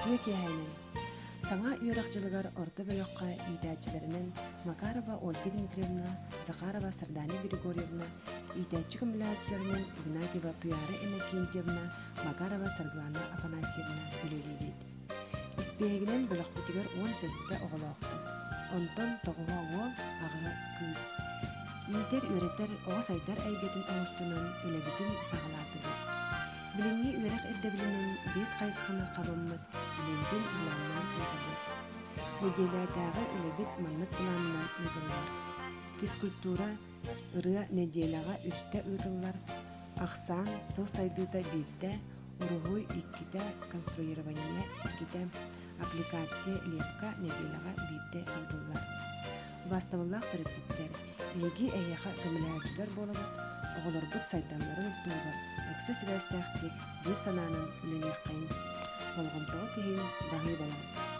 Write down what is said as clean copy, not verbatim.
Студия киһайнан. Саңа үйрақчылыгар орто бөлөкка ийтәчилеринен Макарова Ольга Дмитриевна, Захарова Сардания Григорьевна, ийтәчи көмүләчилеринен Игнатьева Туяра Иннокентьевна, Макарова Сарглана Афанасьевна үлелибит. Испегинен бөлөкпүтүгөр 17 оголоокпут. Онтон тоҕуга уол ага кыыс. Иитер үөреттер оҕосайдар әйгетін оҕостунан үлебитин саҕалаатыбыт. Билинги үөрэх эддебилинен 5 кайыскана кабаммыт үлебитин улааннаан ыйтабыт. Неделятагы үлебит маннык улааннан ыйтыллар. Физкультура ырыа неделяга үстэ ыйтыллар. Ахсан тыл сайдыыта биирдэ, уругуй икките конструирование икките аппликация лепка неделяга биирдэ ыйтыллар. Бастабыллаах төрөппүттер, эйги эйяха көмүлээчүлөр болобут, оголорбут сайданларын туубар, акса сибэстээхтик бир санаанын үлэлиэххайын болгомтоҕо тиһин баһыы балам.